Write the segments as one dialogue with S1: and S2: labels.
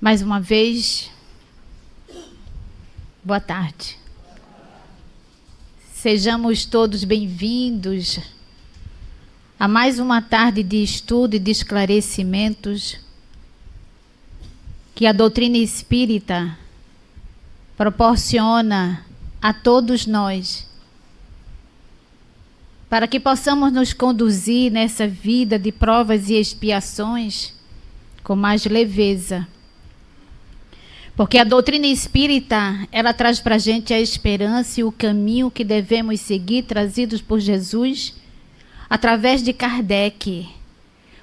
S1: Mais uma vez, boa tarde. Sejamos todos bem-vindos a mais uma tarde de estudo e de esclarecimentos que a doutrina espírita proporciona a todos nós, para que possamos nos conduzir nessa vida de provas e expiações com mais leveza. Porque a doutrina espírita, ela traz para a gente a esperança e o caminho que devemos seguir, trazidos por Jesus, através de Kardec,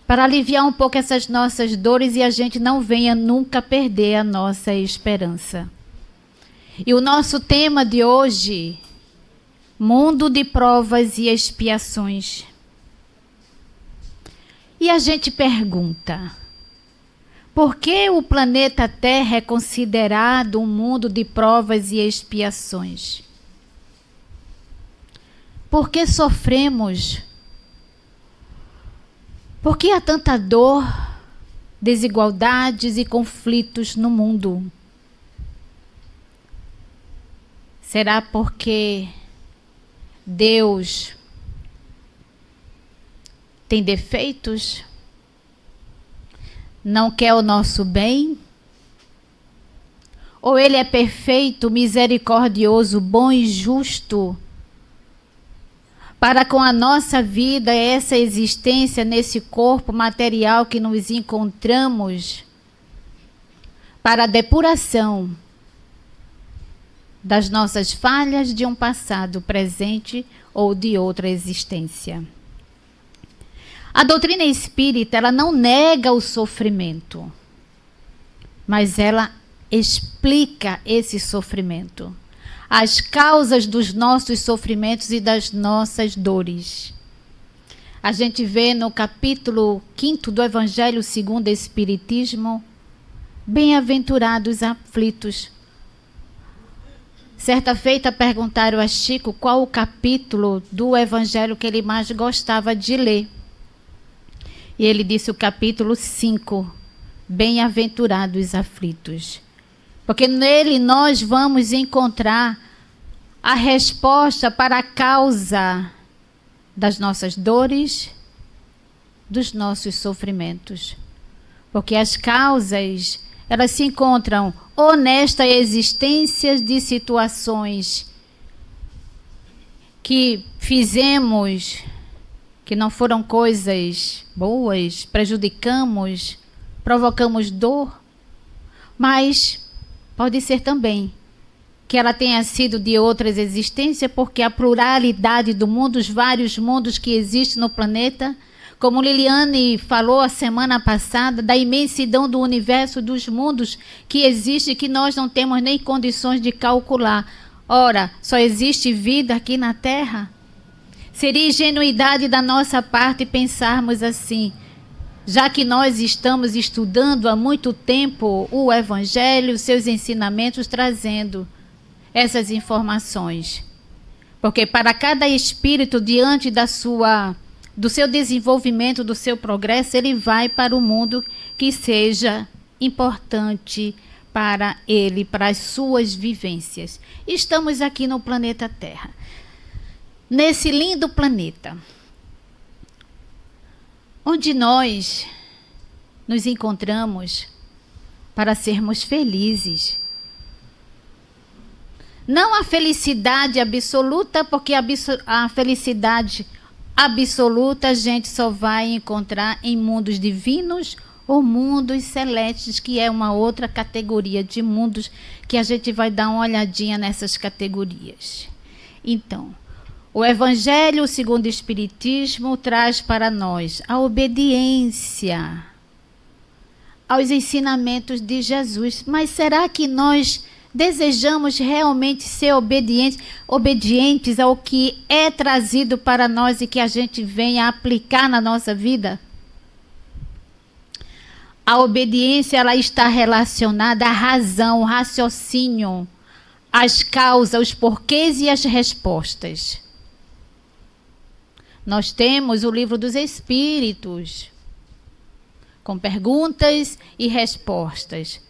S1: para aliviar um pouco essas nossas dores e a gente não venha nunca perder a nossa esperança. E o nosso tema de hoje, mundo de provas e expiações. E a gente pergunta, por que o planeta Terra é considerado um mundo de provas e expiações? Por que sofremos? Por que há tanta dor, desigualdades e conflitos no mundo? Será porque Deus tem defeitos? Não quer o nosso bem? Ou Ele é perfeito, misericordioso, bom e justo, para com a nossa vida, essa existência nesse corpo material que nos encontramos, para a depuração das nossas falhas de um passado presente ou de outra existência? A doutrina espírita, ela não nega o sofrimento, mas ela explica esse sofrimento, as causas dos nossos sofrimentos e das nossas dores. A gente vê no capítulo 5º do Evangelho segundo o Espiritismo, bem-aventurados aflitos. Certa feita perguntaram a Chico qual o capítulo do Evangelho que ele mais gostava de ler. E ele disse o capítulo 5, bem-aventurados aflitos. Porque nele nós vamos encontrar a resposta para a causa das nossas dores, dos nossos sofrimentos. Porque as causas, elas se encontram ou nesta existência de situações que fizemos, que não foram coisas boas, prejudicamos, provocamos dor, mas pode ser também que ela tenha sido de outras existências, porque a pluralidade do mundo, os vários mundos que existem no planeta, como Liliane falou a semana passada, da imensidão do universo, dos mundos que existem, que nós não temos nem condições de calcular. Ora, só existe vida aqui na Terra? Seria ingenuidade da nossa parte pensarmos assim, já que nós estamos estudando há muito tempo o Evangelho, seus ensinamentos, trazendo essas informações. Porque para cada espírito, diante do seu desenvolvimento, do seu progresso, ele vai para o mundo que seja importante para ele, para as suas vivências. Estamos aqui no planeta Terra. Nesse lindo planeta, onde nós nos encontramos para sermos felizes. Não a felicidade absoluta, porque a felicidade absoluta a gente só vai encontrar em mundos divinos ou mundos celestes, que é uma outra categoria de mundos que a gente vai dar uma olhadinha nessas categorias. Então, o Evangelho segundo o Espiritismo traz para nós a obediência aos ensinamentos de Jesus. Mas será que nós desejamos realmente ser obedientes ao que é trazido para nós e que a gente venha aplicar na nossa vida? A obediência, ela está relacionada à razão, ao raciocínio, às causas, os porquês e as respostas. Nós temos o Livro dos Espíritos, com perguntas e respostas.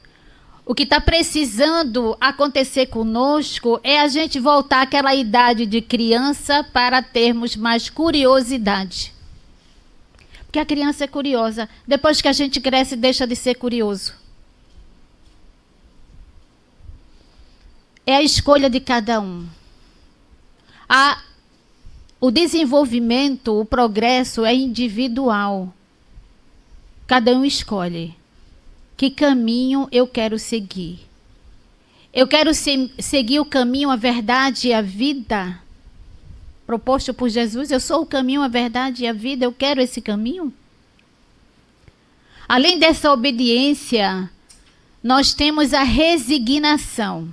S1: O que está precisando acontecer conosco é a gente voltar àquela idade de criança para termos mais curiosidade. Porque a criança é curiosa. Depois que a gente cresce, deixa de ser curioso. É a escolha de cada um. O desenvolvimento, o progresso é individual. Cada um escolhe. Que caminho eu quero seguir? Eu quero seguir o caminho, a verdade e a vida proposto por Jesus. Eu sou o caminho, a verdade e a vida. Eu quero esse caminho. Além dessa obediência, nós temos a resignação.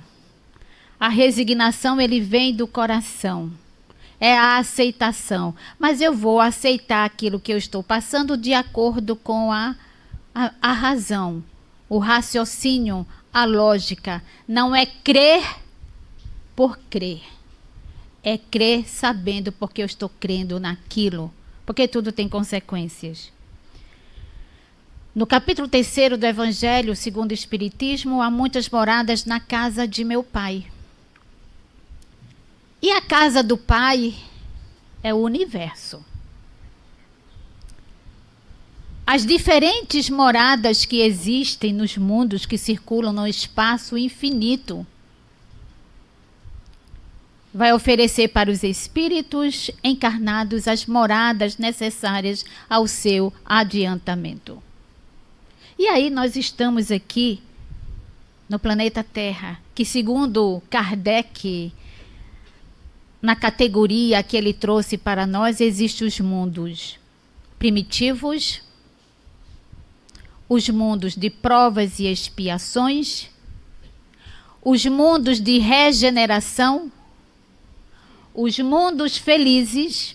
S1: A resignação, ele vem do coração. É a aceitação. Mas eu vou aceitar aquilo que eu estou passando de acordo com a razão. O raciocínio, a lógica, não é crer por crer. É crer sabendo porque eu estou crendo naquilo. Porque tudo tem consequências. No capítulo 3 do Evangelho segundo o Espiritismo, há muitas moradas na casa de meu Pai. E a casa do Pai é o universo. As diferentes moradas que existem nos mundos que circulam no espaço infinito vai oferecer para os espíritos encarnados as moradas necessárias ao seu adiantamento. E aí nós estamos aqui no planeta Terra, que segundo Kardec, na categoria que ele trouxe para nós, existem os mundos primitivos, os mundos de provas e expiações, os mundos de regeneração, os mundos felizes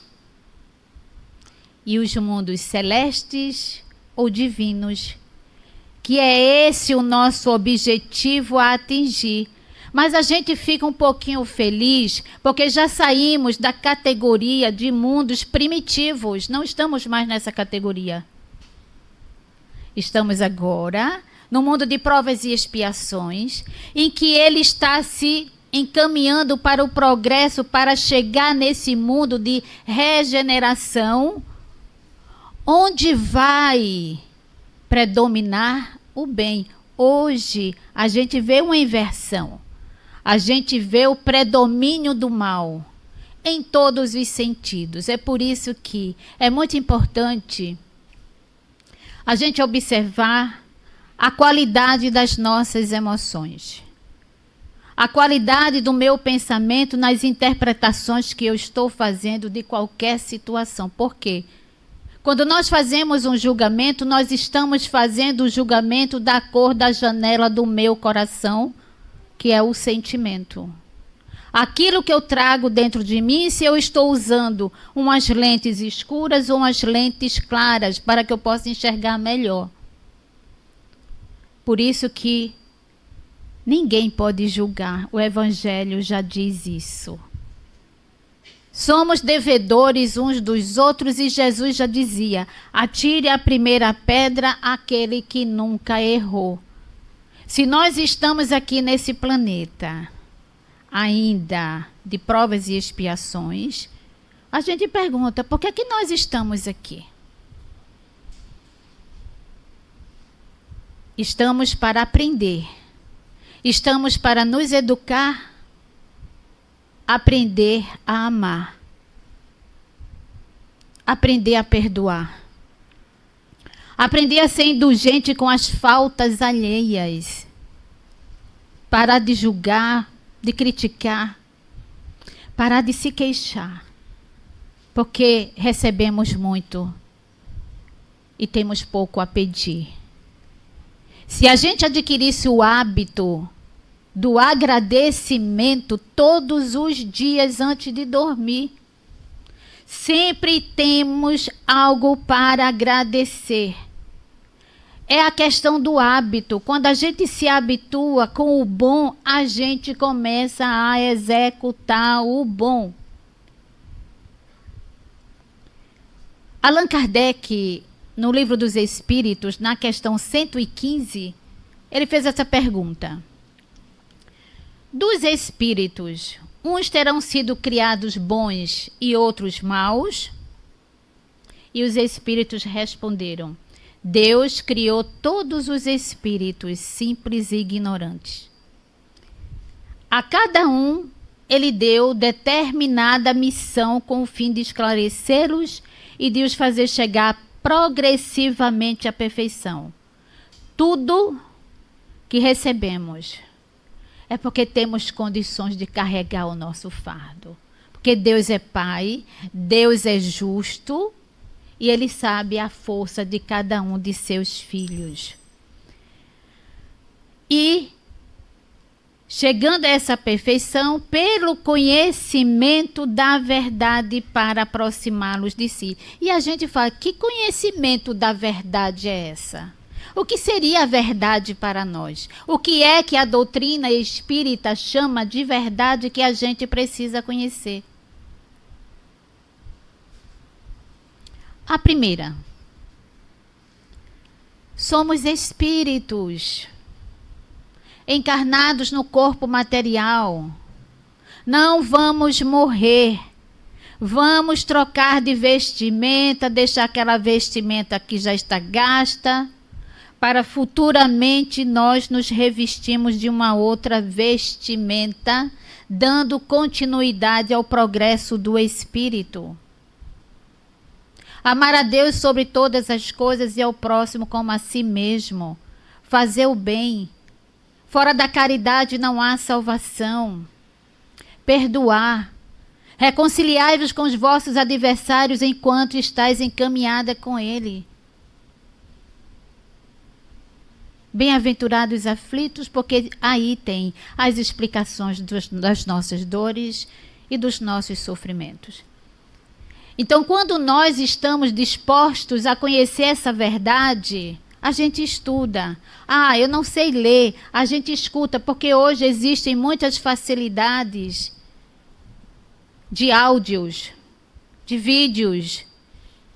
S1: e os mundos celestes ou divinos, que é esse o nosso objetivo a atingir. Mas a gente fica um pouquinho feliz porque já saímos da categoria de mundos primitivos, não estamos mais nessa categoria. Estamos agora no mundo de provas e expiações, em que ele está se encaminhando para o progresso, para chegar nesse mundo de regeneração, onde vai predominar o bem. Hoje a gente vê uma inversão, a gente vê o predomínio do mal em todos os sentidos. É por isso que é muito importante a gente observar a qualidade das nossas emoções, a qualidade do meu pensamento nas interpretações que eu estou fazendo de qualquer situação. Por quê? Quando nós fazemos um julgamento, nós estamos fazendo o julgamento da cor da janela do meu coração, que é o sentimento. Aquilo que eu trago dentro de mim, se eu estou usando umas lentes escuras ou umas lentes claras, para que eu possa enxergar melhor. Por isso que ninguém pode julgar. O Evangelho já diz isso. Somos devedores uns dos outros e Jesus já dizia: atire a primeira pedra aquele que nunca errou. Se nós estamos aqui nesse planeta, ainda de provas e expiações, a gente pergunta, por que nós estamos aqui? Estamos para aprender. Estamos para nos educar, aprender a amar, aprender a perdoar, aprender a ser indulgente com as faltas alheias, parar de julgar, de criticar, parar de se queixar, porque recebemos muito e temos pouco a pedir. Se a gente adquirisse o hábito do agradecimento todos os dias antes de dormir, sempre temos algo para agradecer. É a questão do hábito. Quando a gente se habitua com o bom, a gente começa a executar o bom. Allan Kardec, no Livro dos Espíritos, na questão 115, ele fez essa pergunta. Dos espíritos, uns terão sido criados bons e outros maus? E os espíritos responderam: Deus criou todos os espíritos simples e ignorantes. A cada um, ele deu determinada missão com o fim de esclarecê-los e de os fazer chegar progressivamente à perfeição. Tudo que recebemos é porque temos condições de carregar o nosso fardo. Porque Deus é Pai, Deus é justo e Ele sabe a força de cada um de seus filhos. E, chegando a essa perfeição, pelo conhecimento da verdade para aproximá-los de si. E a gente fala, que conhecimento da verdade é essa? O que seria a verdade para nós? O que é que a doutrina espírita chama de verdade que a gente precisa conhecer? A primeira. Somos espíritos encarnados no corpo material. Não vamos morrer. Vamos trocar de vestimenta, deixar aquela vestimenta que já está gasta, para futuramente nós nos revestimos de uma outra vestimenta, dando continuidade ao progresso do espírito. Amar a Deus sobre todas as coisas e ao próximo como a si mesmo. Fazer o bem. Fora da caridade não há salvação. Perdoar. Reconciliai-vos com os vossos adversários enquanto estáis encaminhada com ele. Bem-aventurados os aflitos, porque aí tem as explicações das nossas dores e dos nossos sofrimentos. Então, quando nós estamos dispostos a conhecer essa verdade, a gente estuda. Ah, eu não sei ler, a gente escuta, porque hoje existem muitas facilidades de áudios, de vídeos,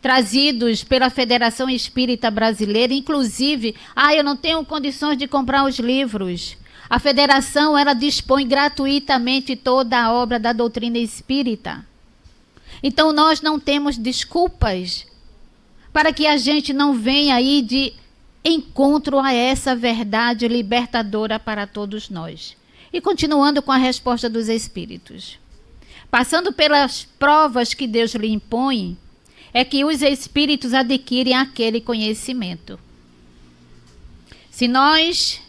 S1: trazidos pela Federação Espírita Brasileira, inclusive, eu não tenho condições de comprar os livros. A Federação, ela dispõe gratuitamente toda a obra da doutrina espírita. Então, nós não temos desculpas para que a gente não venha aí de encontro a essa verdade libertadora para todos nós. E continuando com a resposta dos espíritos. Passando pelas provas que Deus lhe impõe, é que os espíritos adquirem aquele conhecimento. Se nós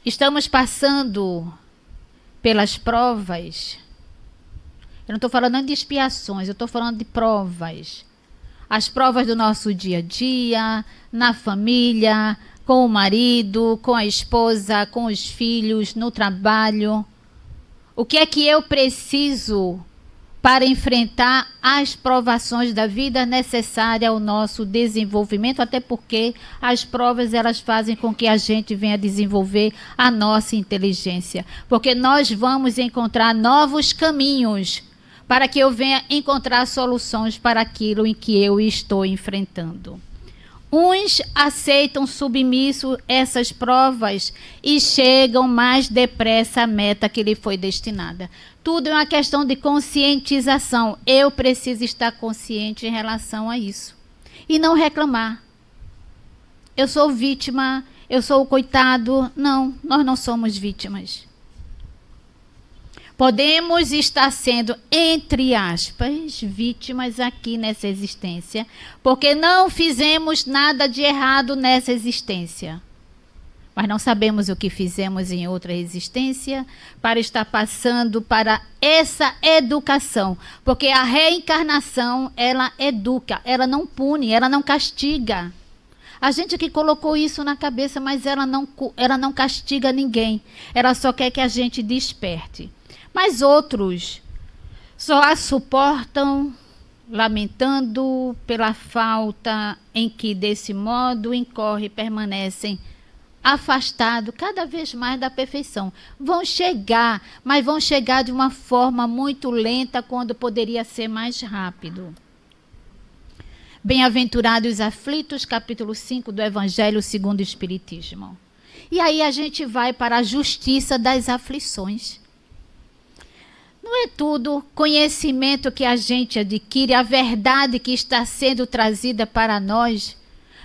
S1: estamos passando pelas provas, eu não estou falando de expiações, eu estou falando de provas. As provas do nosso dia a dia, na família, com o marido, com a esposa, com os filhos, no trabalho. O que é que eu preciso para enfrentar as provações da vida necessária ao nosso desenvolvimento, até porque as provas elas fazem com que a gente venha desenvolver a nossa inteligência, porque nós vamos encontrar novos caminhos para que eu venha encontrar soluções para aquilo em que eu estou enfrentando. Uns aceitam submisso essas provas e chegam mais depressa à meta que lhe foi destinada. Tudo é uma questão de conscientização. Eu preciso estar consciente em relação a isso. E não reclamar. Eu sou vítima, eu sou o coitado. Não, nós não somos vítimas. Podemos estar sendo, entre aspas, vítimas aqui nessa existência, porque não fizemos nada de errado nessa existência. Mas não sabemos o que fizemos em outra existência para estar passando para essa educação. Porque a reencarnação, ela educa, ela não pune, ela não castiga. A gente que colocou isso na cabeça, mas ela não castiga ninguém. Ela só quer que a gente desperte. Mas outros só a suportam lamentando pela falta em que desse modo incorre e permanecem afastados cada vez mais da perfeição. Vão chegar, mas vão chegar de uma forma muito lenta quando poderia ser mais rápido. Bem-aventurados os aflitos, capítulo 5 do Evangelho segundo o Espiritismo. E aí a gente vai para a justiça das aflições. Não é tudo conhecimento que a gente adquire, a verdade que está sendo trazida para nós,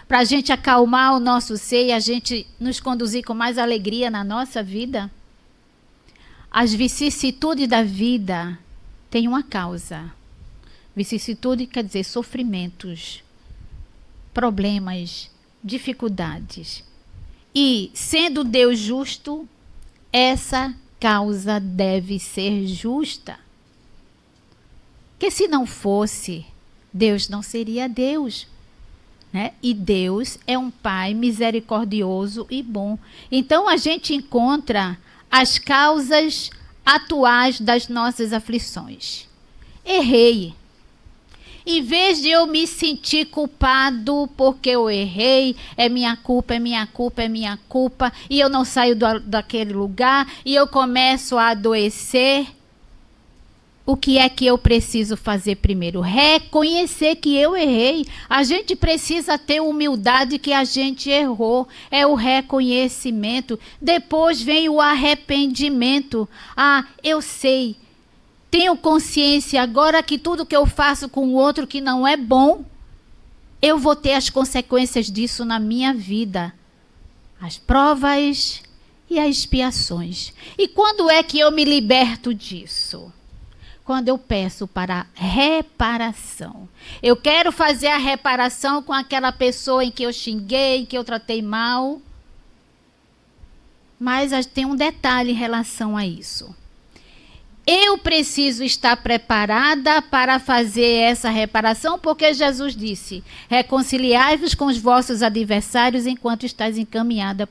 S1: para a gente acalmar o nosso ser e a gente nos conduzir com mais alegria na nossa vida? As vicissitudes da vida têm uma causa. Vicissitude quer dizer sofrimentos, problemas, dificuldades. E, sendo Deus justo, essa causa deve ser justa. Porque se não fosse, Deus não seria Deus, né? E Deus é um Pai misericordioso e bom. Então a gente encontra as causas atuais das nossas aflições. Errei. Em vez de eu me sentir culpado porque eu errei, é minha culpa, é minha culpa, é minha culpa, e eu não saio daquele lugar, e eu começo a adoecer, o que é que eu preciso fazer primeiro? Reconhecer que eu errei. A gente precisa ter humildade que a gente errou. É o reconhecimento. Depois vem o arrependimento. Ah, eu sei. Tenho consciência agora que tudo que eu faço com o outro que não é bom, eu vou ter as consequências disso na minha vida. As provas e as expiações. E quando é que eu me liberto disso? Quando eu peço para reparação. Eu quero fazer a reparação com aquela pessoa em que eu xinguei, em que eu tratei mal. Mas tem um detalhe em relação a isso. Eu preciso estar preparada para fazer essa reparação, porque Jesus disse: reconciliai-vos com os vossos adversários enquanto estáis encaminhada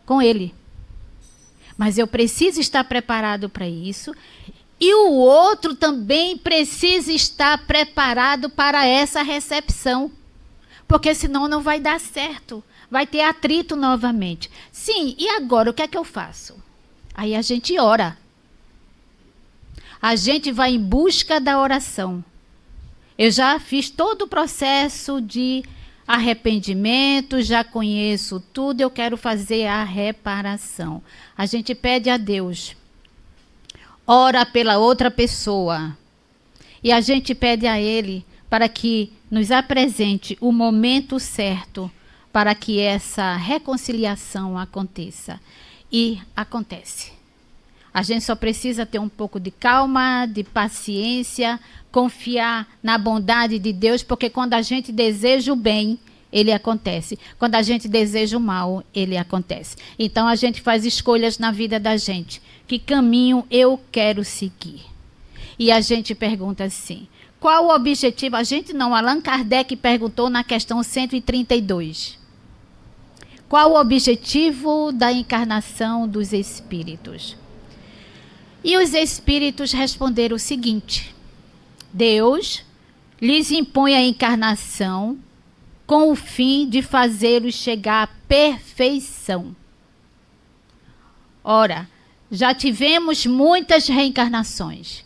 S1: com ele. Mas eu preciso estar preparado para isso. E o outro também precisa estar preparado para essa recepção. Porque senão não vai dar certo. Vai ter atrito novamente. Sim, e agora o que é que eu faço? Aí a gente ora. A gente vai em busca da oração. Eu já fiz todo o processo de arrependimento, já conheço tudo, eu quero fazer a reparação. A gente pede a Deus. Ora pela outra pessoa. E a gente pede a Ele para que nos apresente o momento certo para que essa reconciliação aconteça. E acontece. A gente só precisa ter um pouco de calma, de paciência, confiar na bondade de Deus, porque quando a gente deseja o bem, ele acontece. Quando a gente deseja o mal, ele acontece. Então a gente faz escolhas na vida da gente. Que caminho eu quero seguir? E a gente pergunta assim, qual o objetivo? A gente não, Allan Kardec perguntou na questão 132. Qual o objetivo da encarnação dos espíritos? E os espíritos responderam o seguinte: Deus lhes impõe a encarnação com o fim de fazê-los chegar à perfeição. Ora, já tivemos muitas reencarnações.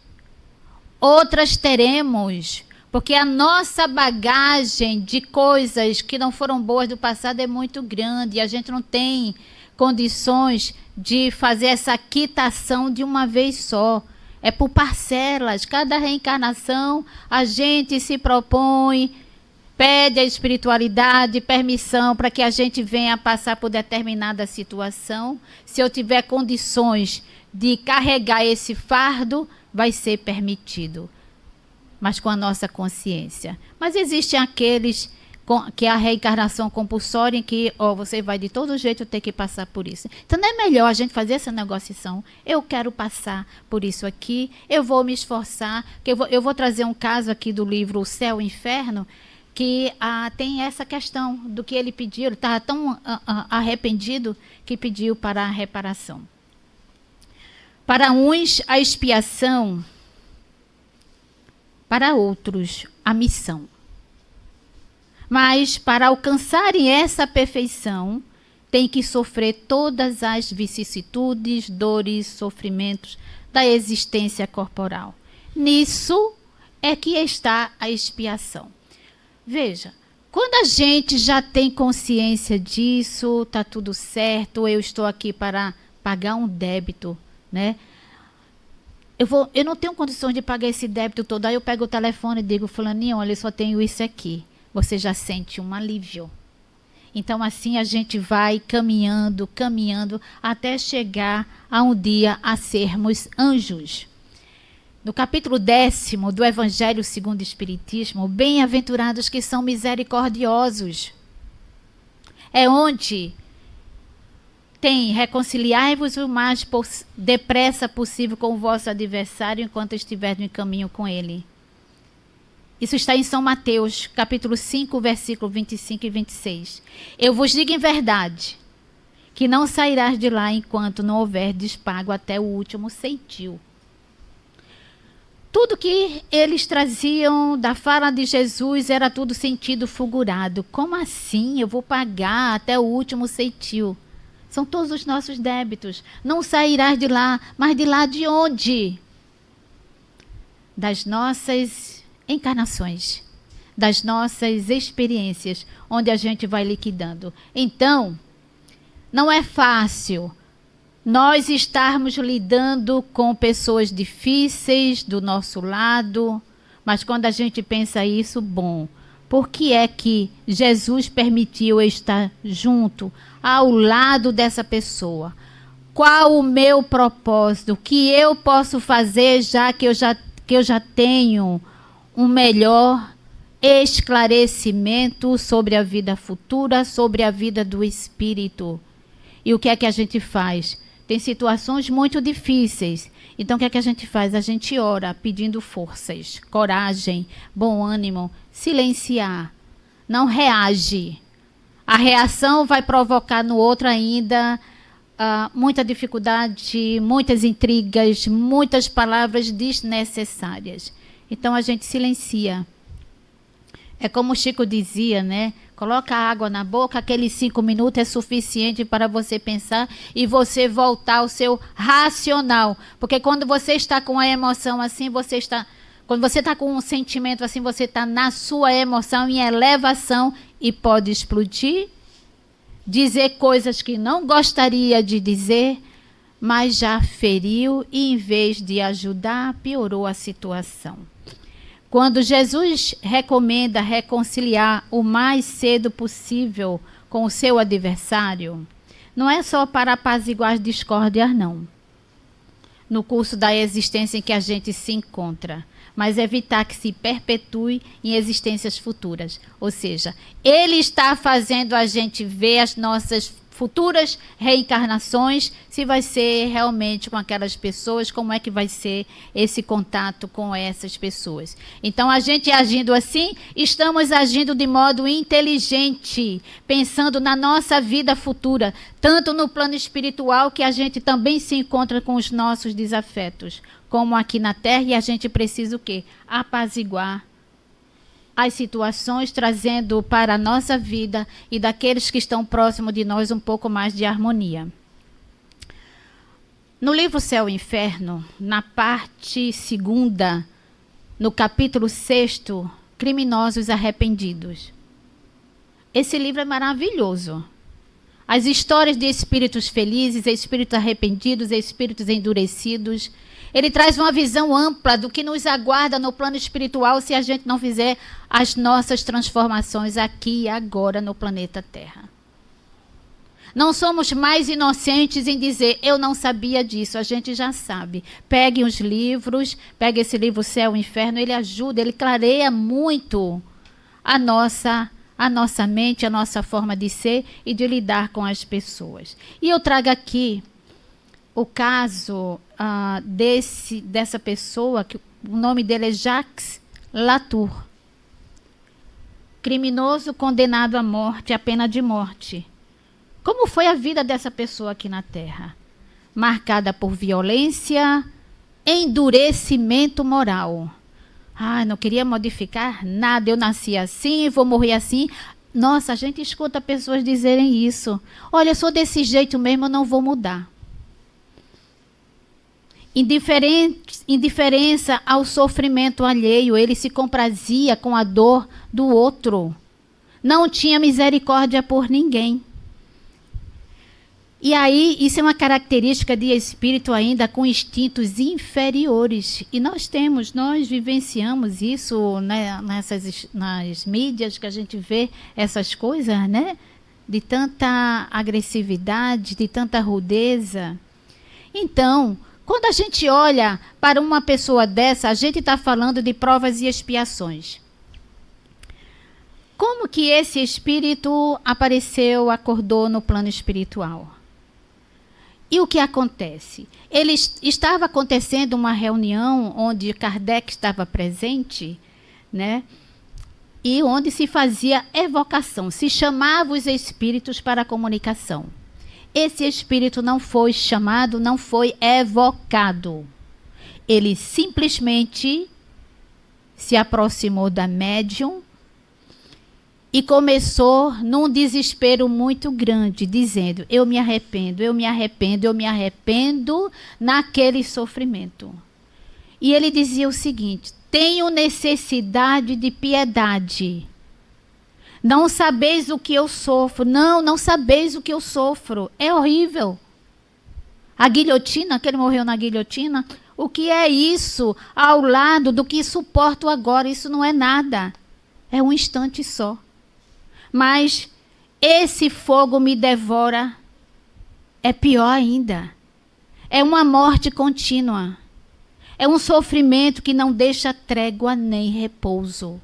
S1: Outras teremos, porque a nossa bagagem de coisas que não foram boas do passado é muito grande e a gente não tem condições de fazer essa quitação de uma vez só. É por parcelas. Cada reencarnação a gente se propõe, pede a espiritualidade, permissão para que a gente venha passar por determinada situação. Se eu tiver condições de carregar esse fardo, vai ser permitido. Mas com a nossa consciência. Mas existem aqueles que é a reencarnação compulsória, em que você vai de todo jeito ter que passar por isso. Então não é melhor a gente fazer essa negociação? Eu quero passar por isso aqui, eu vou me esforçar, que eu vou trazer um caso aqui do livro O Céu e o Inferno, que tem essa questão do que ele pediu. Ele estava tão arrependido que pediu para a reparação. Para uns, a expiação, para outros, a missão. Mas, para alcançarem essa perfeição, tem que sofrer todas as vicissitudes, dores, sofrimentos da existência corporal. Nisso é que está a expiação. Veja, Quando a gente já tem consciência disso, está tudo certo, eu estou aqui para pagar um débito, né? Eu não tenho condições de pagar esse débito todo. Aí eu pego o telefone e digo, fulaninho, olha, eu só tenho isso aqui. Você já sente um alívio. Então, assim, a gente vai caminhando, até chegar a um dia a sermos anjos. No capítulo 10º do Evangelho segundo o Espiritismo, bem-aventurados que são misericordiosos. É onde tem reconciliai-vos o mais depressa possível com o vosso adversário enquanto estiver no caminho com ele. Isso está em São Mateus, capítulo 5, versículo 25 e 26. Eu vos digo em verdade, que não sairás de lá enquanto não houverdes pago até o último ceitil. Tudo que eles traziam da fala de Jesus era tudo sentido fulgurado. Como assim? Eu vou pagar até o último ceitil. São todos os nossos débitos. Não sairás de lá, mas de lá de onde? Das nossas encarnações, das nossas experiências, onde a gente vai liquidando. Então, não é fácil nós estarmos lidando com pessoas difíceis do nosso lado, mas quando a gente pensa isso, bom, por que é que Jesus permitiu eu estar junto, ao lado dessa pessoa? Qual o meu propósito? O que eu posso fazer já que eu já tenho um melhor esclarecimento sobre a vida futura, sobre a vida do espírito? E o que é que a gente faz? Tem situações muito difíceis. Então, o que é que a gente faz? A gente ora pedindo forças, coragem, bom ânimo, silenciar. Não reage. A reação vai provocar no outro ainda muita dificuldade, muitas intrigas, muitas palavras desnecessárias. Então, a gente silencia. É como o Chico dizia, né? Coloca água na boca, aqueles 5 minutos é suficiente para você pensar e você voltar ao seu racional. Porque quando você está com a emoção assim, quando você está com um sentimento assim, você está na sua emoção em elevação e pode explodir, dizer coisas que não gostaria de dizer, mas já feriu e em vez de ajudar, piorou a situação. Quando Jesus recomenda reconciliar o mais cedo possível com o seu adversário, não é só para apaziguar as discórdias, não. No curso da existência em que a gente se encontra, mas evitar que se perpetue em existências futuras. Ou seja, ele está fazendo a gente ver as nossas futuras reencarnações, se vai ser realmente com aquelas pessoas, como é que vai ser esse contato com essas pessoas. Então, a gente agindo assim, estamos agindo de modo inteligente, pensando na nossa vida futura, tanto no plano espiritual, que a gente também se encontra com os nossos desafetos, como aqui na Terra, e a gente precisa o quê? Apaziguar as situações, trazendo para a nossa vida e daqueles que estão próximos de nós um pouco mais de harmonia. No livro Céu e Inferno, na parte 2ª, no capítulo 6º, Criminosos Arrependidos. Esse livro é maravilhoso. As histórias de espíritos felizes, espíritos arrependidos, espíritos endurecidos. Ele traz uma visão ampla do que nos aguarda no plano espiritual se a gente não fizer as nossas transformações aqui e agora no planeta Terra. Não somos mais inocentes em dizer, eu não sabia disso, a gente já sabe. Pegue os livros, pegue esse livro Céu e Inferno, ele ajuda, ele clareia muito a nossa mente, a nossa forma de ser e de lidar com as pessoas. E eu trago aqui o caso dessa pessoa, que o nome dele é Jacques Latour. Criminoso condenado à morte, à pena de morte. Como foi a vida dessa pessoa aqui na Terra? Marcada por violência, endurecimento moral. Não queria modificar nada, eu nasci assim, vou morrer assim. Nossa, a gente escuta pessoas dizerem isso. Olha, eu sou desse jeito mesmo, eu não vou mudar. Indiferença ao sofrimento alheio, ele se comprazia com a dor do outro. não tinha misericórdia por ninguém. E aí, isso é uma característica de espírito ainda com instintos inferiores. E nós vivenciamos isso, né, nas mídias que a gente vê essas coisas, né? De tanta agressividade, de tanta rudeza. Então, quando a gente olha para uma pessoa dessa, a gente está falando de provas e expiações. Como que esse espírito apareceu, acordou no plano espiritual? E o que acontece? Estava acontecendo uma reunião onde Kardec estava presente, né? E onde se fazia evocação, se chamava os espíritos para a comunicação. Esse espírito não foi chamado, não foi evocado. Ele simplesmente se aproximou da médium e começou num desespero muito grande, dizendo: eu me arrependo, eu me arrependo, eu me arrependo, naquele sofrimento. E ele dizia o seguinte: tenho necessidade de piedade. Não sabeis o que eu sofro. Não sabeis o que eu sofro. É horrível. A guilhotina, que ele morreu na guilhotina, o que é isso ao lado do que suporto agora? Isso não é nada. É um instante só. Mas esse fogo me devora. É pior ainda. É uma morte contínua. É um sofrimento que não deixa trégua nem repouso.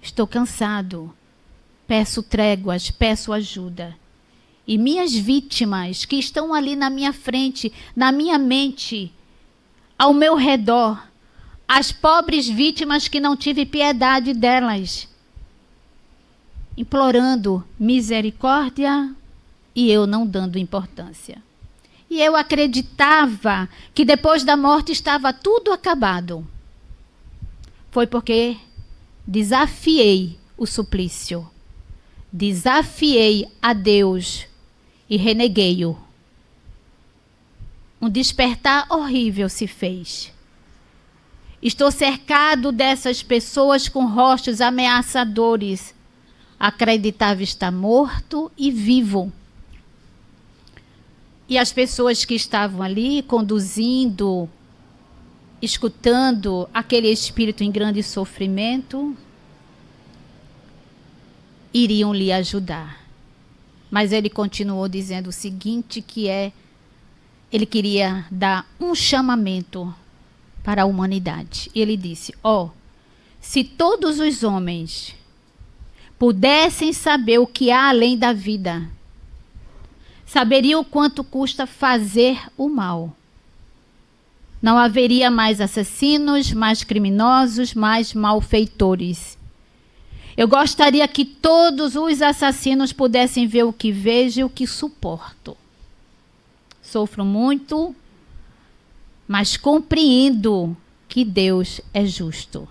S1: Estou cansado. Peço tréguas, peço ajuda. E minhas vítimas que estão ali na minha frente, na minha mente, ao meu redor, as pobres vítimas que não tive piedade delas, implorando misericórdia e eu não dando importância. E eu acreditava que depois da morte estava tudo acabado. Foi porque desafiei o suplício. Desafiei a Deus e reneguei-o. Um despertar horrível se fez. Estou cercado dessas pessoas com rostos ameaçadores. Acreditava estar morto e vivo. E as pessoas que estavam ali conduzindo, escutando aquele espírito em grande sofrimento, iriam lhe ajudar. Mas ele continuou dizendo o seguinte, ele queria dar um chamamento para a humanidade. Ele disse: se todos os homens pudessem saber o que há além da vida, saberiam o quanto custa fazer o mal. Não haveria mais assassinos, mais criminosos, mais malfeitores. Eu gostaria que todos os assassinos pudessem ver o que vejo e o que suporto. Sofro muito, mas compreendo que Deus é justo.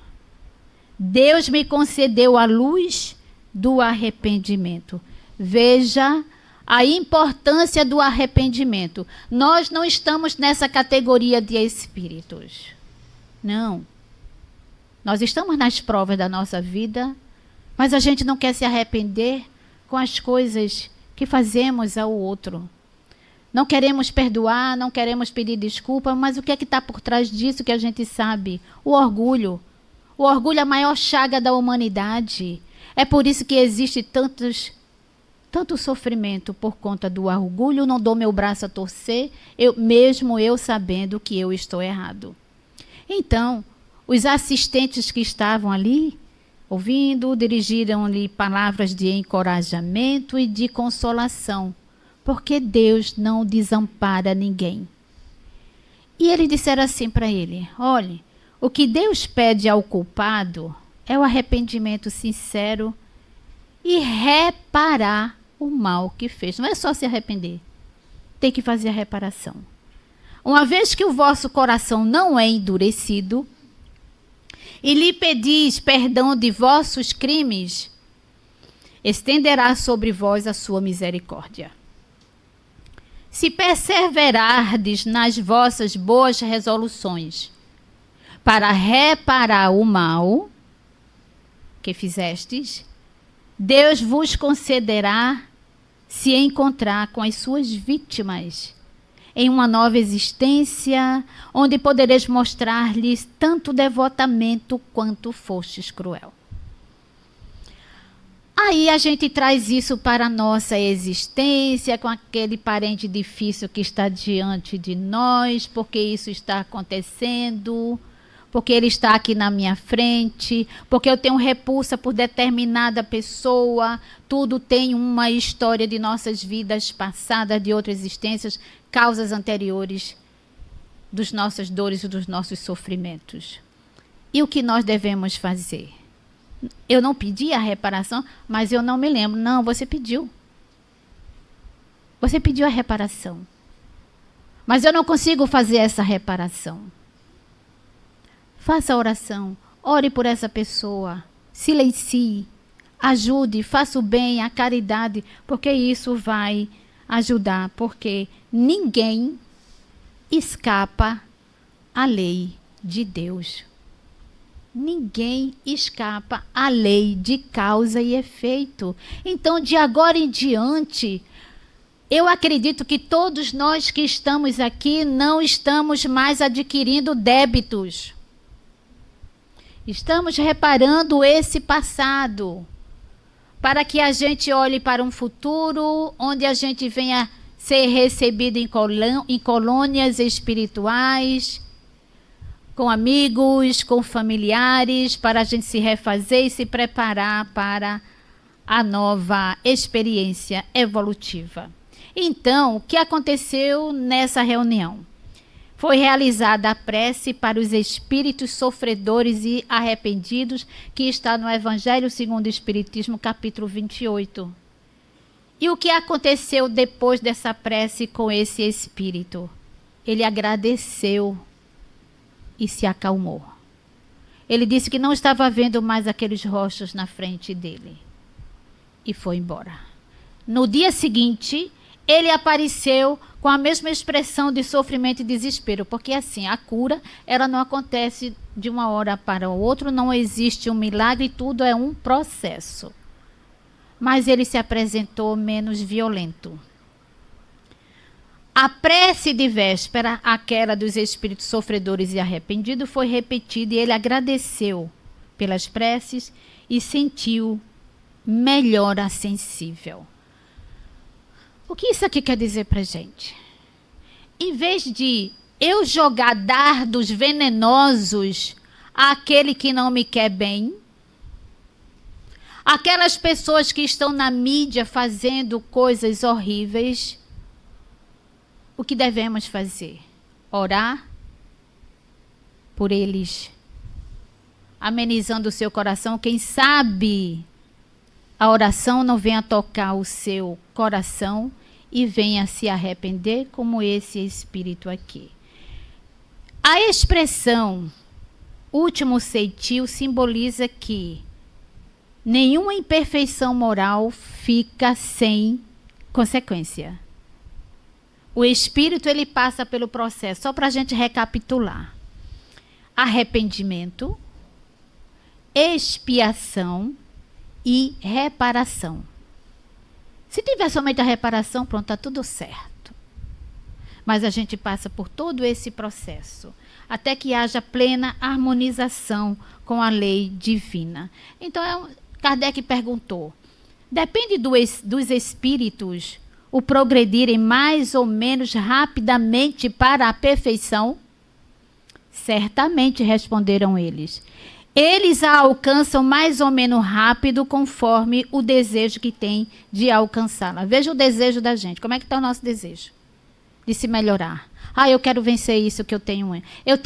S1: Deus me concedeu a luz do arrependimento. Veja a importância do arrependimento. Nós não estamos nessa categoria de espíritos. Não. Nós estamos nas provas da nossa vida, mas a gente não quer se arrepender com as coisas que fazemos ao outro. Não queremos perdoar, não queremos pedir desculpa, mas o que é que está por trás disso que a gente sabe? O orgulho. O orgulho é a maior chaga da humanidade. É por isso que existe tanto sofrimento por conta do orgulho. Não dou meu braço a torcer, mesmo eu sabendo que eu estou errado. Então, os assistentes que estavam ali, ouvindo, dirigiram-lhe palavras de encorajamento e de consolação, porque Deus não desampara ninguém. E eles disseram assim para ele: olhe, o que Deus pede ao culpado é o arrependimento sincero e reparar o mal que fez. Não é só se arrepender, tem que fazer a reparação. Uma vez que o vosso coração não é endurecido, e lhe pedis perdão de vossos crimes, estenderá sobre vós a sua misericórdia. Se perseverardes nas vossas boas resoluções para reparar o mal que fizestes, Deus vos concederá se encontrar com as suas vítimas em uma nova existência, onde podereis mostrar-lhes tanto devotamento quanto fostes cruel. Aí a gente traz isso para a nossa existência, com aquele parente difícil que está diante de nós, porque isso está acontecendo, porque ele está aqui na minha frente, porque eu tenho repulsa por determinada pessoa. Tudo tem uma história de nossas vidas passadas, de outras existências, causas anteriores dos nossas dores e dos nossos sofrimentos. E o que nós devemos fazer? Eu não pedi a reparação, mas eu não me lembro. Não, você pediu. Você pediu a reparação. Mas eu não consigo fazer essa reparação. Faça a oração. Ore por essa pessoa. Silencie. Ajude. Faça o bem, a caridade. Porque isso vai ajudar. Porque ninguém escapa à lei de Deus. Ninguém escapa à lei de causa e efeito. Então, de agora em diante, eu acredito que todos nós que estamos aqui não estamos mais adquirindo débitos. Estamos reparando esse passado, para que a gente olhe para um futuro onde a gente venha ser recebido em colônias espirituais, com amigos, com familiares, para a gente se refazer e se preparar para a nova experiência evolutiva. Então, o que aconteceu nessa reunião? Foi realizada a prece para os espíritos sofredores e arrependidos, que está no Evangelho segundo o Espiritismo, capítulo 28. E o que aconteceu depois dessa prece com esse espírito? Ele agradeceu e se acalmou. Ele disse que não estava vendo mais aqueles rostos na frente dele. E foi embora. No dia seguinte, ele apareceu com a mesma expressão de sofrimento e desespero. Porque assim, a cura, ela não acontece de uma hora para outra, não existe um milagre, tudo é um processo. Mas ele se apresentou menos violento. A prece de véspera, aquela dos espíritos sofredores e arrependidos, foi repetida e ele agradeceu pelas preces e sentiu melhora sensível. O que isso aqui quer dizer para a gente? Em vez de eu jogar dardos venenosos àquele que não me quer bem, aquelas pessoas que estão na mídia fazendo coisas horríveis, o que devemos fazer? Orar por eles, amenizando o seu coração. Quem sabe a oração não venha tocar o seu coração e venha se arrepender, como esse espírito aqui. A expressão último ceitil simboliza que nenhuma imperfeição moral fica sem consequência. O espírito, ele passa pelo processo, só para a gente recapitular: arrependimento, expiação e reparação. Se tiver somente a reparação, pronto, está tudo certo. Mas a gente passa por todo esse processo, até que haja plena harmonização com a lei divina. Então, Kardec perguntou, depende dos espíritos o progredirem mais ou menos rapidamente para a perfeição? Certamente, responderam eles. Eles a alcançam mais ou menos rápido conforme o desejo que tem de alcançá-la. Veja o desejo da gente. Como é que está o nosso desejo? De se melhorar. Eu quero vencer isso que eu tenho. Eu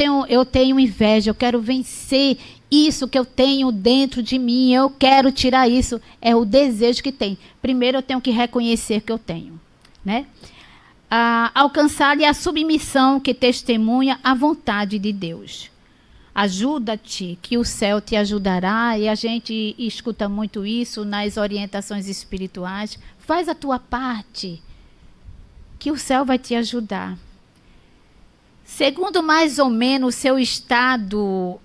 S1: tenho inveja, eu quero vencer isso que eu tenho dentro de mim, eu quero tirar isso. É o desejo que tem. Primeiro eu tenho que reconhecer que eu tenho, né? Alcançar a submissão que testemunha a vontade de Deus. Ajuda-te, que o céu te ajudará, e a gente escuta muito isso nas orientações espirituais. Faz a tua parte, que o céu vai te ajudar. Segundo mais ou menos o seu estado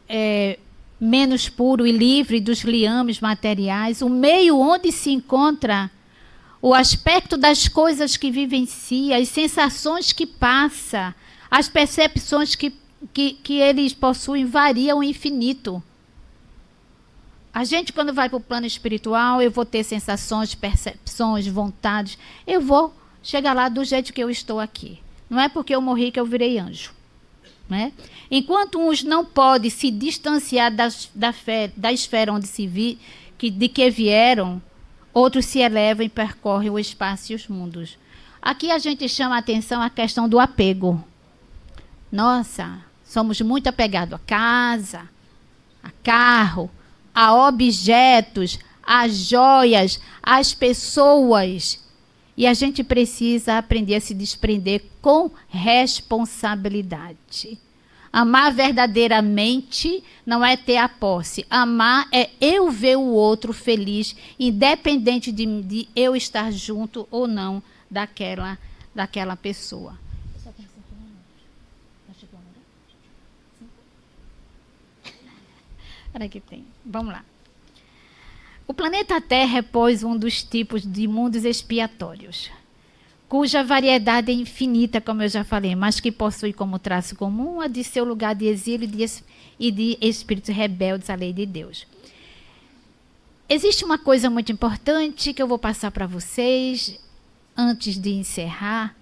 S1: menos puro e livre dos liames materiais, o meio onde se encontra o aspecto das coisas que vivencia, as sensações que passa, as percepções que eles possuem variam ao infinito. A gente, quando vai para o plano espiritual, eu vou ter sensações, percepções, vontades. Eu vou chegar lá do jeito que eu estou aqui. Não é porque eu morri que eu virei anjo. Né? Enquanto uns não podem se distanciar da esfera onde de que vieram, outros se elevam e percorrem o espaço e os mundos. Aqui a gente chama a atenção a questão do apego. Nossa, somos muito apegados a casa, a carro, a objetos, a joias, às pessoas. E a gente precisa aprender a se desprender com responsabilidade. Amar verdadeiramente não é ter a posse. Amar é eu ver o outro feliz, independente de eu estar junto ou não daquela pessoa. Olha que tem. Vamos lá. O planeta Terra é, pois, um dos tipos de mundos expiatórios, cuja variedade é infinita, como eu já falei, mas que possui como traço comum a de seu lugar de exílio e de espíritos rebeldes à lei de Deus. Existe uma coisa muito importante que eu vou passar para vocês, antes de encerrar,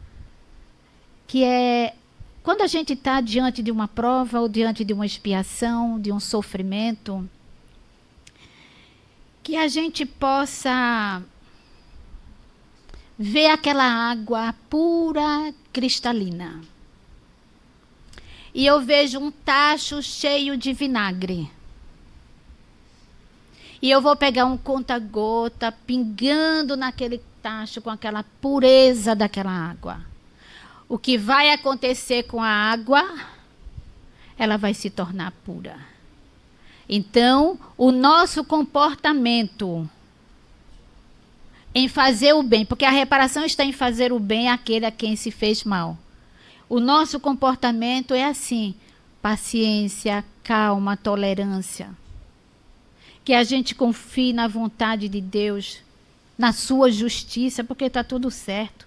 S1: que é quando a gente está diante de uma prova ou diante de uma expiação, de um sofrimento, que a gente possa ver aquela água pura, cristalina. E eu vejo um tacho cheio de vinagre. E eu vou pegar um conta-gota pingando naquele tacho com aquela pureza daquela água. O que vai acontecer com a água, ela vai se tornar pura. Então, o nosso comportamento em fazer o bem, porque a reparação está em fazer o bem àquele a quem se fez mal. O nosso comportamento é assim: paciência, calma, tolerância. Que a gente confie na vontade de Deus, na sua justiça, porque está tudo certo.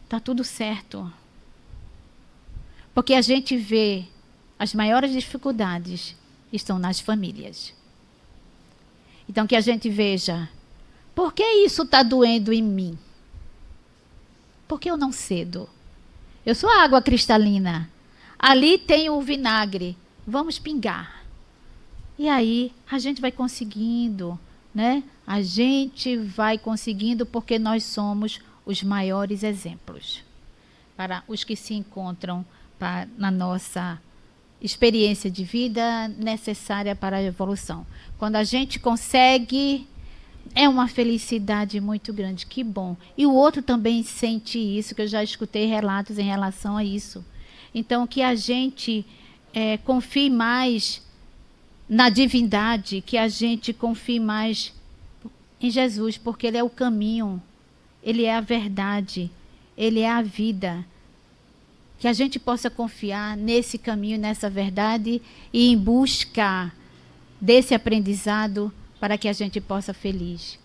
S1: Está tudo certo. Porque a gente vê as maiores dificuldades estão nas famílias. Então, que a gente veja, por que isso está doendo em mim? Por que eu não cedo? Eu sou a água cristalina. Ali tem o vinagre. Vamos pingar. E aí, a gente vai conseguindo, né? A gente vai conseguindo porque nós somos os maiores exemplos para os que se encontram na nossa experiência de vida necessária para a evolução. Quando a gente consegue, é uma felicidade muito grande, que bom. E o outro também sente isso, que eu já escutei relatos em relação a isso. Então, que a gente confie mais na divindade, que a gente confie mais em Jesus, porque Ele é o caminho, Ele é a verdade, Ele é a vida. Que a gente possa confiar nesse caminho, nessa verdade e em busca desse aprendizado para que a gente possa feliz.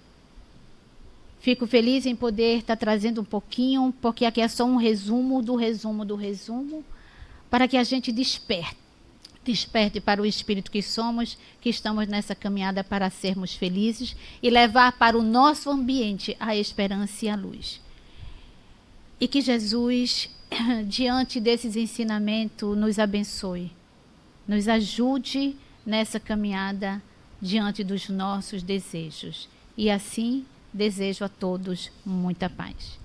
S1: Fico feliz em poder estar trazendo um pouquinho, porque aqui é só um resumo do resumo do resumo, para que a gente desperte para o espírito que somos, que estamos nessa caminhada para sermos felizes e levar para o nosso ambiente a esperança e a luz. E que Jesus, diante desses ensinamentos, nos abençoe, nos ajude nessa caminhada diante dos nossos desejos. E assim, desejo a todos muita paz.